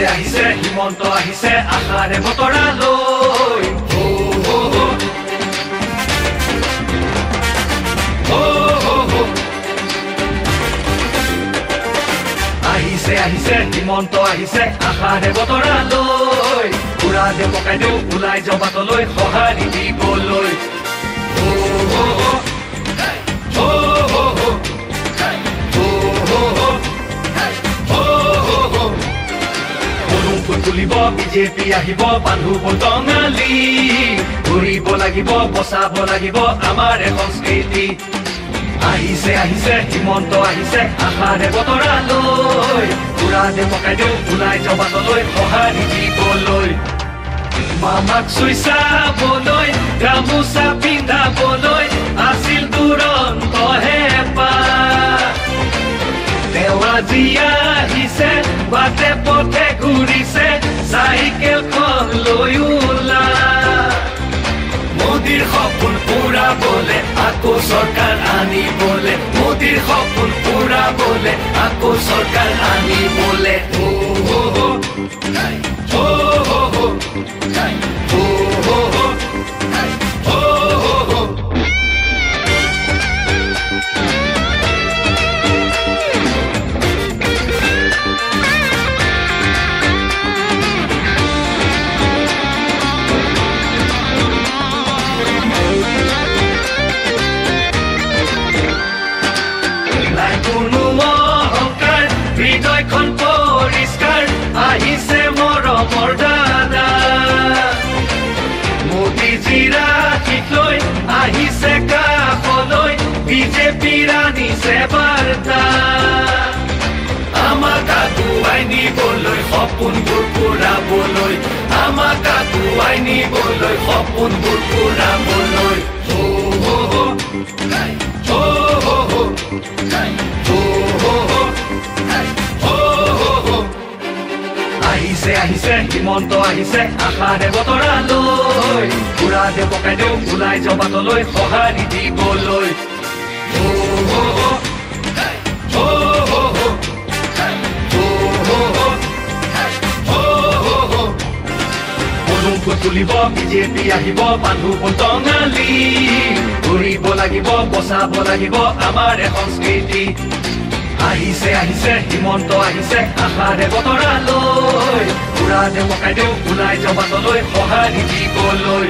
আহিছে হিমন্ত আহিছে আশাৰে বতৰালৈ আহিছে হিমন্ত আহিছে আশাৰে বতৰালৈ পুৰা দে পকাই দিওঁ ওলাই যাওঁ বাটলৈ সঁহাৰি দিবলৈ তুলিব বিজেপি আহিব বান্ধু বটঙালী ঘূৰিব লাগিব বচাব লাগিব আমাৰ সংস্কৃতি আহিছে হিমন্ত আহিছে আশাৰে বতৰালৈ পুৰা দে পকাই দিওঁ ওলাই যাওঁ বাটলৈ সঁহাৰি দিবলৈ মামাক চুই চাবলৈ গামোচা পিন্ধাবলৈ আছিল দুৰন্ত হেঁপাহ তেওঁ আজি আহিছে বাটে পথে ঘূৰিছে চাইকেলখন লৈ ওলা মোদীৰ সপোন পুৰাবলে আকৌ চৰকাৰ আনিবলে মোদীৰ সপোন পুৰাবলে আকৌ চৰকাৰ আনিবলে হৃদয়খন পৰিষ্কাৰ আহিছে মৰমৰ দাদা মোদীজীৰ আশীষ লৈ আহিছে কাষলৈ বিজেপিৰ আনিছে বাৰ্তা আমাক আগুৱাই নিবলৈ সপোনবোৰ পুৰাবলৈ আমাক আগুৱাই নিবলৈ সপোনবোৰ পুৰাবলৈ আহিছে হিমন্ত আহিছে আশাৰে বতৰালৈ পুৰা দে পকাই দিওঁ ওলাই যাওঁ বাটলৈ সঁহাৰি দিবলৈ তুলিব বিজেপি আহিব বান্ধু বটঙালী ঘূৰিব লাগিব বচাব লাগিব আমাৰ সংস্কৃতি আহিছে হিমন্ত আহিছে আশাৰে বতৰালৈ পুৰা দে পকাই দিওঁ ওলাই যাওঁ বাটলৈ সঁহাৰি দিবলৈ